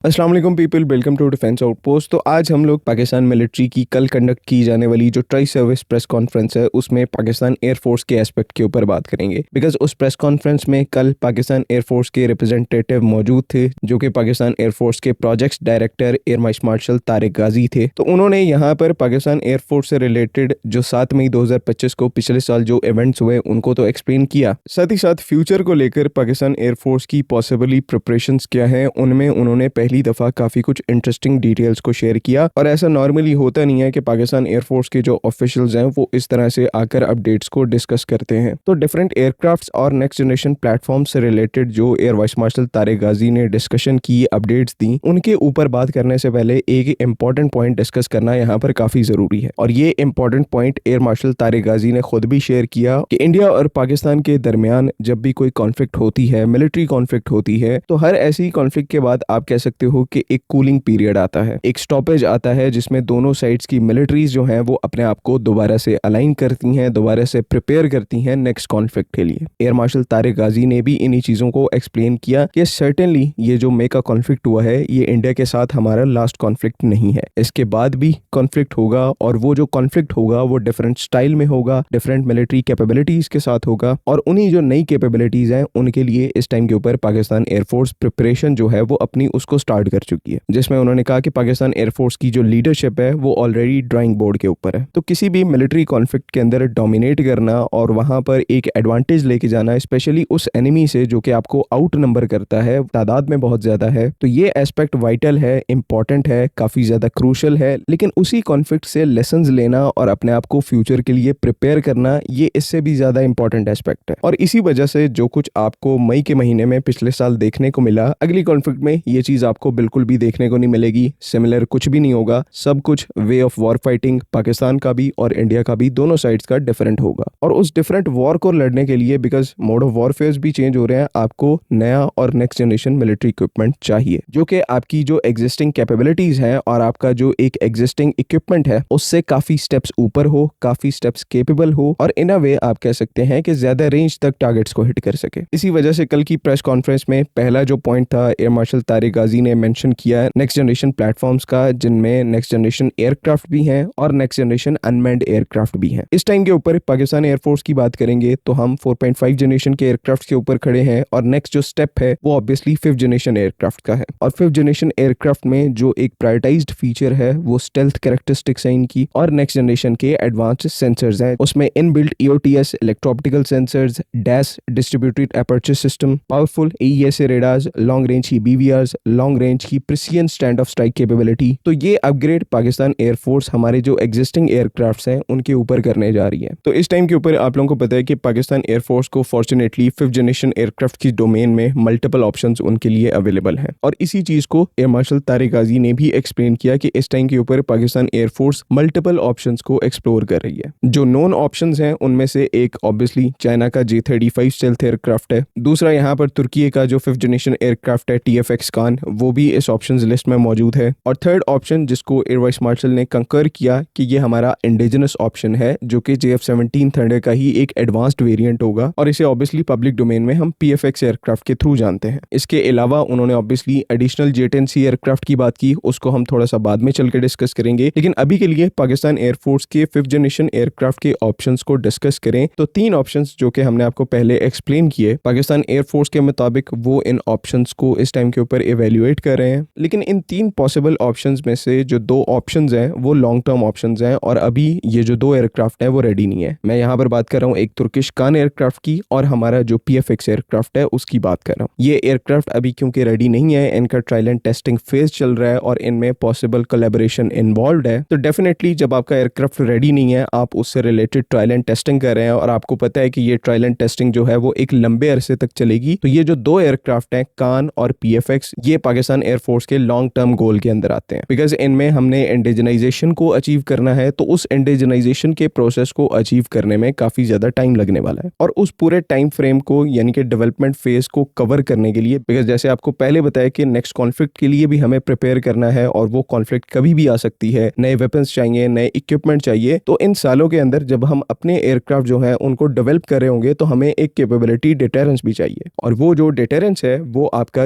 अस्सलाम वालेकुम people, welcome to defence outpost. तो आज हम लोग पाकिस्तान मिलिट्री की कल कंडक्ट की जाने वाली जो ट्राई सर्विस प्रेस कॉन्फ्रेंस है उसमें पाकिस्तान एयरफोर्स के एस्पेक्ट के ऊपर बात करेंगे। बिकॉज उस प्रेस कॉन्फ्रेंस में कल पाकिस्तान एयरफोर्स के रिप्रेजेंटेटिव मौजूद थे जो कि पाकिस्तान एयरफोर्स के projects director air vice marshal Tariq Ghazi थे। तो उन्होंने यहाँ पर पाकिस्तान एयरफोर्स से रिलेटेड जो 7 मई 2025 को पिछले साल जो इवेंट्स हुए उनको तो एक्सप्लेन किया, साथ ही साथ फ्यूचर को लेकर पाकिस्तान एयरफोर्स की पॉसिबली प्रिपरेशंस क्या है उनमें उन्होंने पहली दफा काफी कुछ इंटरेस्टिंग डिटेल्स को शेयर किया। और ऐसा नॉर्मली होता नहीं है कि पाकिस्तान एयरफोर्स के जो ऑफिशियल्स हैं वो इस तरह से आकर अपडेट्स को डिस्कस करते हैं। तो डिफरेंट एयरक्राफ्ट्स और नेक्स्ट जनरेशन प्लेटफॉर्म से रिलेटेड जो air vice marshal Tariq Ghazi ने डिस्कशन की, अपडेट्स दी, उनके ऊपर बात करने से पहले एक इंपॉर्टेंट पॉइंट डिस्कस करना यहाँ पर काफी जरूरी है। और ये important point air marshal Tariq Ghazi ने खुद भी शेयर किया कि इंडिया और पाकिस्तान के दरमियान जब भी कोई कॉन्फ्लिक्ट होती है, मिलिट्री कॉन्फ्लिक्ट होती है, तो हर ऐसी कॉन्फ्लिक्ट के बाद आप कह सकते हो कि एक कूलिंग पीरियड आता है, एक स्टॉपेज आता है जिसमें दोनों साइड्स की मिलिट्रीज जो हैं वो अपने आप को दोबारा से अलाइन करती हैं, दोबारा से प्रिपेयर करती हैं नेक्स्ट कॉन्फ्लिक्ट के लिए। एयर मार्शल तारिक गाजी ने भी इन्हीं चीजों को एक्सप्लेन किया कि सर्टेनली ये जो मई का कॉन्फ्लिक्ट हुआ है ये इंडिया के साथ हमारा लास्ट कॉन्फ्लिक्ट नहीं है, इसके बाद भी कॉन्फ्लिक्ट होगा और वो जो कॉन्फ्लिक्ट होगा वो डिफरेंट स्टाइल में होगा, डिफरेंट मिलिट्री कैपेबिलिटीज के साथ होगा। और उन्हीं जो नई कैपेबिलिटीज हैं उनके लिए इस टाइम के ऊपर पाकिस्तान एयरफोर्स प्रिपरेशन जो है वो अपनी उसको स्टार्ट कर चुकी है, जिसमें उन्होंने कहा कि पाकिस्तान एयरफोर्स की जो लीडरशिप है वो ऑलरेडी ड्राइंग बोर्ड के ऊपर है। तो किसी भी मिलिट्री कॉन्फ्लिक्ट के अंदर डोमिनेट करना और वहां पर एक एडवांटेज लेके जाना, स्पेशली उस एनिमी से जो कि आपको आउट नंबर करता है, तादाद में बहुत ज्यादा है, तो ये एस्पेक्ट वाइटल है, इंपॉर्टेंट है, काफी ज्यादा क्रूशल है। लेकिन उसी कॉन्फ्लिक्ट से लेसन्स लेना और अपने आप को फ्यूचर के लिए प्रिपेयर करना ये इससे भी ज्यादा इंपॉर्टेंट एस्पेक्ट है। और इसी वजह से जो कुछ आपको मई के महीने में पिछले साल देखने को मिला, अगली कॉन्फ्लिक्ट में ये चीज आपको बिल्कुल भी देखने को नहीं मिलेगी, सिमिलर कुछ भी नहीं होगा। सब कुछ way of war fighting Pakistan का भी और इंडिया का भी दोनों साइड्स का डिफरेंट होगा। और उस डिफरेंट वॉर को लड़ने के लिए, बिकॉज मोड ऑफ वॉरफेयर भी चेंज हो रहे हैं, आपको नया और नेक्स्ट जनरेशन मिलिट्री इक्विपमेंट चाहिए जो कि आपकी जो एग्जिस्टिंग कैपेबिलिटीज हैं और आपका जो एक एग्जिस्टिंग इक्विपमेंट है उससे काफी स्टेप्स ऊपर हो, काफी स्टेप्स केपेबल हो और इन अ वे आप कह सकते हैं कि ज्यादा रेंज तक टारगेट्स को हिट कर सके। इसी वजह से कल की प्रेस कॉन्फ्रेंस में पहला जो पॉइंट था एयर मार्शल तारिक गाजी ने मेंशन किया नेक्स्ट जनरेशन प्लेटफॉर्म्स का, जिनमें नेक्स्ट जनरेशन एयरक्राफ्ट भी हैं और नेक्स्ट जनरेशन अनमैन्ड एयरक्राफ्ट भी हैं। इस टाइम के ऊपर पाकिस्तान एयरफोर्स की बात करेंगे तो हम 4.5 जनरेशन के एयरक्राफ्ट के ऊपर खड़े हैं और नेक्स्ट जो स्टेप है वो ऑब्वियसली 5th जनरेशन एयरक्राफ्ट का है। और 5th जनरेशन एयरक्राफ्ट में जो एक प्रायोरिटाइज्ड फीचर है वो स्टेल्थ कैरेक्टरिस्टिक्स है इनकी और नेक्स्ट जनरेशन के एडवांस्ड सेंसर्स हैं। उसमें inbuilt EOTS, electro optical sensors, dash distributed aperture system, powerful AESA radars, long range की बीवीआरस, लॉन्ग रेंज की precision stand off strike capability. तो ये अपग्रेड पाकिस्तान एयरफोर्स हमारे जो एग्जिस्टिंग एयरक्राफ्ट्स हैं उनके ऊपर करने जा रही है। तो इस टाइम के ऊपर आप लोगों को पता है कि पाकिस्तान एयरफोर्स को फॉर्चुनेटली 5th जनरेशन एयरक्राफ्ट की डोमेन में मल्टीपल ऑप्शंस उनके लिए अवेलेबल हैं। और इसी चीज को एयर मार्शल तारिक गाजी ने भी एक्सप्लेन किया कि इस टाइम के ऊपर पाकिस्तान एयरफोर्स मल्टीपल ऑप्शंस को एक्सप्लोर कर रही है। जो नॉन ऑप्शंस हैं उनमें से एक ऑब्वियसली चाइना का J-35 स्टेल्थ एयरक्राफ्ट है। दूसरा यहाँ पर तुर्की का जो 5th जनरेशन एयरक्राफ्ट है TFX खान, वो भी इस ऑप्शंस लिस्ट में मौजूद है। और थर्ड ऑप्शन जिसको एयर वाइस मार्शल ने कंकर किया कि ये हमारा इंडिजिनस ऑप्शन है जो कि JF-17 थंडर का ही एक एडवांस्ड वेरिएंट होगा और इसे ऑब्वियसली पब्लिक डोमेन में हम PFX एयरक्राफ्ट के थ्रू जानते हैं। इसके अलावा उन्होंने ऑब्वियसली एडिशनल J-10C एयरक्राफ्ट की बात की, उसको हम थोड़ा सा बाद में चल के डिस्कस करेंगे। लेकिन अभी के लिए पाकिस्तान एयरफोर्स के 5th जनरेशन एयरक्राफ्ट के ऑप्शंस को डिस्कस करें तो 3 ऑप्शंस जो कि हमने आपको पहले एक्सप्लेन किए, पाकिस्तान एयरफोर्स के मुताबिक वो इन ऑप्शंस को इस टाइम के ऊपर इवेल्युएट कर रहे हैं। लेकिन इन 3 पॉसिबल ऑप्शंस में से जो 2 ऑप्शंस हैं वो लॉन्ग टर्म ऑप्शंस हैं और अभी ये जो 2 एयरक्राफ्ट है वो रेडी नहीं है। मैं यहाँ पर बात कर रहा हूँ एक तुर्किश खान एयरक्राफ्ट की और हमारा जो PFX एयरक्राफ्ट है उसकी बात कर रहा हूँ। ये एयरक्राफ्ट अभी क्योंकि रेडी नहीं है, इनका ट्रायल एंड टेस्टिंग फेज चल रहा है और इनमें पॉसिबल कोलैबोरेशन इन्वॉल्व है। तो डेफिनेटली जब आपका एयरक्राफ्ट रेडी नहीं है, आप उससे रिलेटेड ट्रायल एंड टेस्टिंग कर रहे हैं और आपको पता है कि ये ट्रायल एंड टेस्टिंग जो है वो एक लंबे अरसे तक चलेगी, तो ये जो 2 एयरक्राफ्ट हैं खान और PFX, ये पाकिस्तान एयरफोर्स के लॉन्ग टर्म गोल के अंदर आते हैं। बिकॉज इनमें हमने इंडिजनाइजेशन को अचीव करना है, तो उस इंडिजनाइजेशन के प्रोसेस को अचीव करने में काफी ज्यादा टाइम लगने वाला है और उस पूरे टाइम फ्रेम को यानी कि डेवलपमेंट फेज को कवर करने के लिए, बिकॉज जैसे आपको पहले बताया कि नेक्स्ट कॉन्फ्लिक्ट के लिए भी हमें प्रिपेयर करना है और वो कॉन्फ्लिक्ट कभी भी आ सकती है, नए वेपन्स चाहिए, नए इक्विपमेंट चाहिए। तो इन सालों के अंदर जब हम अपने एयरक्राफ्ट जो है उनको डेवलप कर रहे होंगे तो हमें एक कैपेबिलिटी डिटेरेंस भी चाहिए और वो जो डिटेरेंस है वो आपका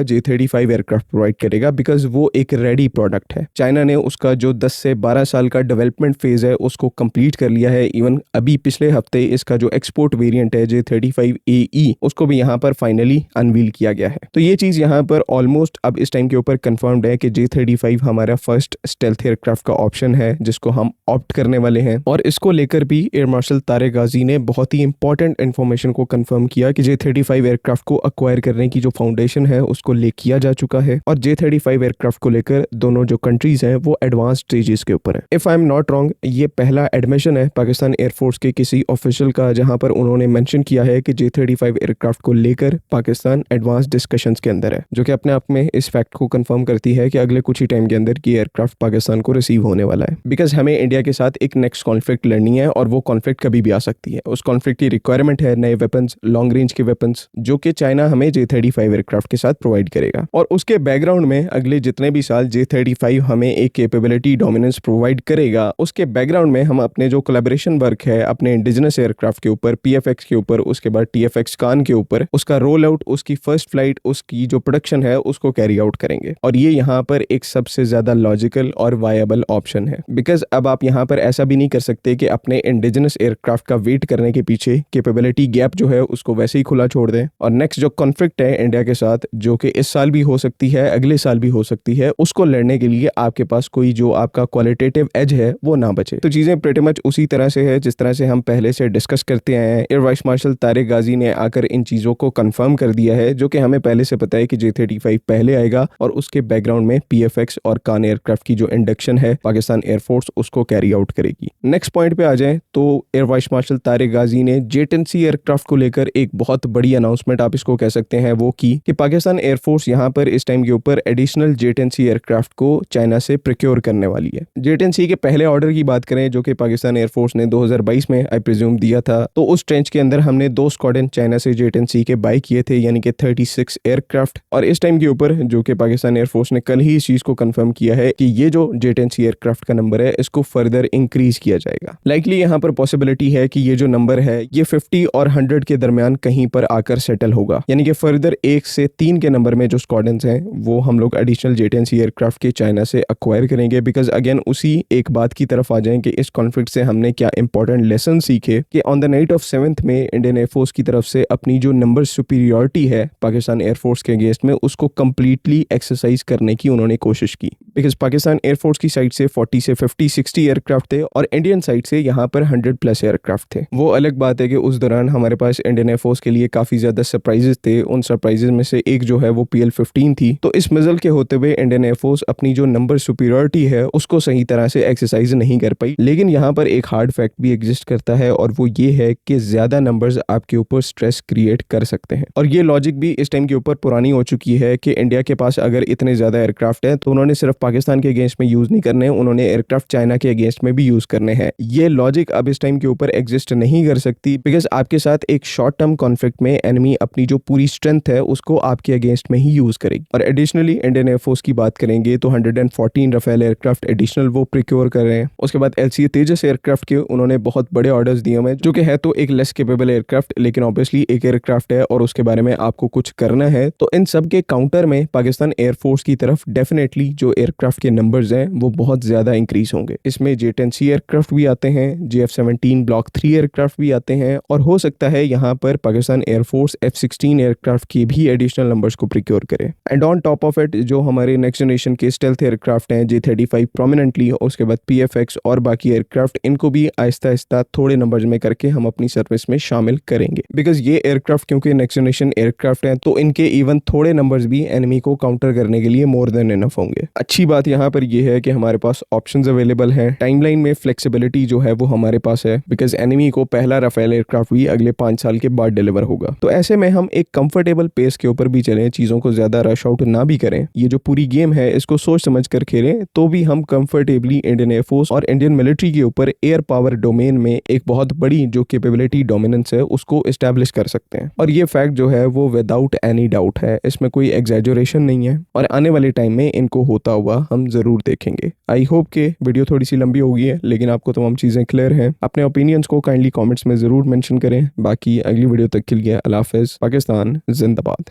J-35 एयरक्राफ्ट प्रोवाइड करेगा बिकॉज वो एक रेडी प्रोडक्ट है। चाइना ने उसका जो 10 से 12 साल का डेवलपमेंट फेज है उसको कंप्लीट कर लिया है। इवन अभी पिछले हफ्ते इसका जो एक्सपोर्ट वेरिएंट है J35AE उसको भी यहाँ पर फाइनली अनवील किया गया है। तो ये चीज यहाँ पर ऑलमोस्ट अब इस टाइम के ऊपर कंफर्म्ड है कि J35 हमारा फर्स्ट स्टेल्थ एयरक्राफ्ट का ऑप्शन है जिसको हम ऑप्ट करने वाले हैं। और इसको लेकर भी एयर मार्शल तारिक गाजी ने बहुत ही इंपॉर्टेंट इन्फॉर्मेशन को कंफर्म किया कि J35 एयरक्राफ्ट को अक्वायर करने की जो फाउंडेशन है उसको ले किया जा चुका है और J35 एयरक्राफ्ट को लेकर दोनों जो कंट्रीज हैं वो एडवांस स्टेजेस के ऊपर है। If I am not wrong, ये पहला एडमिशन है पाकिस्तान एयरफोर्स के किसी ऑफिशियल का जहां पर उन्होंने मेंशन किया है कि J35 एयरक्राफ्ट को लेकर पाकिस्तान एडवांस डिस्कशंस के अंदर है, जो कि अपने आप में इस फैक्ट को कंफर्म करती है कि अगले कुछ ही टाइम के अंदर ये एयरक्राफ्ट पाकिस्तान को रिसीव होने वाला है। बिकॉज हमें इंडिया के साथ एक नेक्स्ट कॉन्फ्लिक्ट लड़नी है और वो कॉन्फ्लिक्ट कभी भी आ सकती है। उस कॉन्फ्लिक्ट की रिक्वायरमेंट है नए वेपन्स, लॉन्ग रेंज के वेपन्स, जो कि चाइना हमें J35 एयरक्राफ्ट के साथ प्रोवाइड करेगा। और उसके बैकग्राउंड में अगले जितने भी साल J35 हमें एक कैपेबिलिटी डोमिनेंस प्रोवाइड करेगा, उसके बैकग्राउंड में हम अपने जो कोलैबोरेशन वर्क है अपने इंडिजिनस एयरक्राफ्ट के ऊपर, PFX के ऊपर, उसके बाद TFX कान के ऊपर, उसका रोल आउट, उसकी फर्स्ट फ्लाइट, उसकी जो प्रोडक्शन है उसको कैरी आउट करेंगे। और ये यहाँ पर एक सबसे ज्यादा लॉजिकल और वायबल ऑप्शन है। बिकॉज अब आप यहाँ पर ऐसा भी नहीं कर सकते कि अपने इंडिजिनस एयरक्राफ्ट का वेट करने के पीछे कैपेबिलिटी गैप जो है उसको वैसे ही खुला छोड़ दें और नेक्स्ट जो कॉन्फ्लिक्ट है इंडिया के साथ, जो कि इस साल भी हो सकती है, अगले साल भी हो सकती है, उसको लड़ने के लिए आपके पास कोई जो आपका क्वालिटेटिव एज है वो ना बचे। तो चीजें प्रीटी मच उसी तरह से है जिस तरह से हम पहले से डिस्कस करते आए हैं। Air vice marshal Tariq Ghazi ने आकर इन चीजों को कंफर्म कर दिया है, जो कि हमें पहले से पता है कि J35 पहले आएगा और उसके बैकग्राउंड में PFX और कान एयरक्राफ्ट की जो इंडक्शन है पाकिस्तान एयरफोर्स उसको कैरी आउट करेगी। नेक्स्ट पॉइंट पे आ जाए तो air vice marshal Tariq Ghazi ने J10C एयरक्राफ्ट को लेकर एक बहुत बड़ी अनाउंसमेंट आप इसको कह सकते हैं वो की कि पाकिस्तान एयरफोर्स यहाँ पर इस टाइम के ऊपर एडिशनल J10C एयरक्राफ्ट को चाइना से प्रोक्योर करने वाली है। J10C के पहले ऑर्डर की बात करें जो कि पाकिस्तान एयरफोर्स ने 2022 में आई प्रिज्यूम दिया था, तो उस ट्रेंच के अंदर हमने 2 स्क्वाड्रन चाइना से J10C के बाय किए थे, यानी कि 36 एयरक्राफ्ट। और इस टाइम के ऊपर जो कि पाकिस्तान एयरफोर्स ने कल ही इस चीज को कंफर्म किया है कि ये जो J10C एयरक्राफ्ट का नंबर है इसको फर्दर इंक्रीज किया जाएगा। लाइकली यहाँ पर पॉसिबिलिटी है कि ये जो नंबर है ये 50 और 100 के दरमियान कहीं पर आकर सेटल होगा, यानी कि फर्दर 1 से 3 के नंबर में जो स्क्वाड्रन्स हैं वो हम लोग एडिशनल J10C एयरक्राफ्ट के चाइना से अक्वायर करेंगे। बिकॉज अगेन उसी एक बात की तरफ आ जाएं कि इस कॉन्फ्लिक्ट से हमने क्या इंपॉर्टेंट लेसन सीखे कि on the night of 7th में इंडियन एयरफोर्स की तरफ से अपनी जो नंबर सुपीरियरिटी है पाकिस्तान एयरफोर्स के अगेंस्ट में उसको कंप्लीटली एक्सरसाइज करने की उन्होंने कोशिश की। बिकॉज पाकिस्तान एयरफोर्स की साइड से 40 से 50-60 एयरक्राफ्ट थे और इंडियन साइड से यहाँ पर 100+ एयरक्राफ्ट थे। वो अलग बात है कि उस दौरान हमारे पास इंडियन एयरफोर्स के लिए काफी ज्यादा सरप्राइजेस थे। उन सरप्राइजेस में से एक जो है वो PL-15 थी। तो इस मजल के होते हुए इंडियन एयरफोर्स अपनी जो नंबर सुपीरियरिटी है उसको सही तरह से एक्सरसाइज नहीं कर पाई। लेकिन यहाँ पर एक हार्ड फैक्ट भी एग्जिस्ट करता है और वो ये है कि ज्यादा नंबर्स आपके ऊपर स्ट्रेस क्रिएट कर सकते हैं। और ये लॉजिक भी इस टाइम के ऊपर पुरानी हो चुकी है कि इंडिया के पास अगर इतने ज्यादा एयरक्राफ्ट है तो उन्होंने सिर्फ पाकिस्तान के अगेंस्ट में यूज नहीं करने, उन्होंने एयरक्राफ्ट चाइना के अगेंस्ट में भी यूज करने हैं। ये लॉजिक अब इस टाइम के ऊपर एग्जिस्ट नहीं कर सकती बिकॉज आपके साथ एक शॉर्ट टर्म कॉन्फ्लिक्ट में एनिमी अपनी जो पूरी स्ट्रेंथ है उसको आपके अगेंस्ट में ही यूज करेगी। और एडिशनली इंडियन एयरफोर्स की बात करेंगे तो 114 रफेल एयरक्राफ्ट एडिशनल वो प्रोक्योर कर रहे हैं। उसके बाद LCA तेजस एयरक्राफ्ट के उन्होंने बहुत बड़े ऑर्डर्स दिए हुए हैं, जो कि है तो एक लेस कैपेबल एयरक्राफ्ट, लेकिन ऑब्वियसली एक एयरक्राफ्ट है और उसके बारे में आपको कुछ करना है। तो इन सब के काउंटर में पाकिस्तान एयरफोर्स की तरफ डेफिनेटली जो एयरक्राफ्ट के नंबर्स हैं वो बहुत ज्यादा इंक्रीज होंगे। इसमें J10C एयरक्राफ्ट भी आते हैं, JF-17 ब्लॉक 3 एयरक्राफ्ट भी आते हैं और हो सकता है यहाँ पर पाकिस्तान एयरफोर्स F-16 एयरक्राफ्ट के भी एडिशनल नंबर्स को प्रोक्योर करे। And on top of it जो हमारे नेक्स्ट जनरेशन के स्टेल्थ एयरक्राफ्ट हैं J-35 प्रोमिनेंटली, उसके बाद PFX और बाकी एयरक्राफ्ट, इनको भी आहिस्ता आहिस्ता थोड़े नंबर्स में करके हम अपनी सर्विस में शामिल करेंगे। बिकॉज ये एयरक्राफ्ट क्योंकि नेक्स्ट जनरेशन एयरक्राफ्ट हैं तो इनके इवन थोड़े नंबर्स भी एनिमी को काउंटर करने के लिए मोर देन इनफ होंगे। अच्छी बात यहाँ पर यह है कि हमारे पास ऑप्शंस अवेलेबल हैं, टाइमलाइन में फ्लेक्सिबिलिटी जो है वो हमारे पास है बिकॉज एनिमी को पहला राफेल एयरक्राफ्ट भी अगले 5 साल के बाद डिलीवर होगा। तो ऐसे में हम एक कंफर्टेबल पेस के ऊपर भी चलें, चीजों को ज्यादा रश आउट ना भी करें। ये जो पूरी गेम है इसको सोच समझ कर खेलें तो भी हम कंफर्टेबली इंडियन एयरफोर्स और इंडियन मिलिट्री के ऊपर एयर पावर डोमेन में एक बहुत बड़ी जो कैपेबिलिटी डोमिनेंस है उसको एस्टैब्लिश कर सकते हैं। और ये फैक्ट जो है वो विदाउट एनी डाउट है, इसमें कोई एग्जैजरेशन नहीं है और आने वाले टाइम में इनको होता हुआ हम जरूर देखेंगे। आई होप के वीडियो थोड़ी सी लंबी हो गई है लेकिन आपको तमाम चीजें क्लियर हैं। अपने ओपिनियंस को काइंडली कमेंट्स में जरूर मेंशन करें। बाकी अगली वीडियो तक के लिए अल्लाह हाफिज़। पाकिस्तान जिंदाबाद।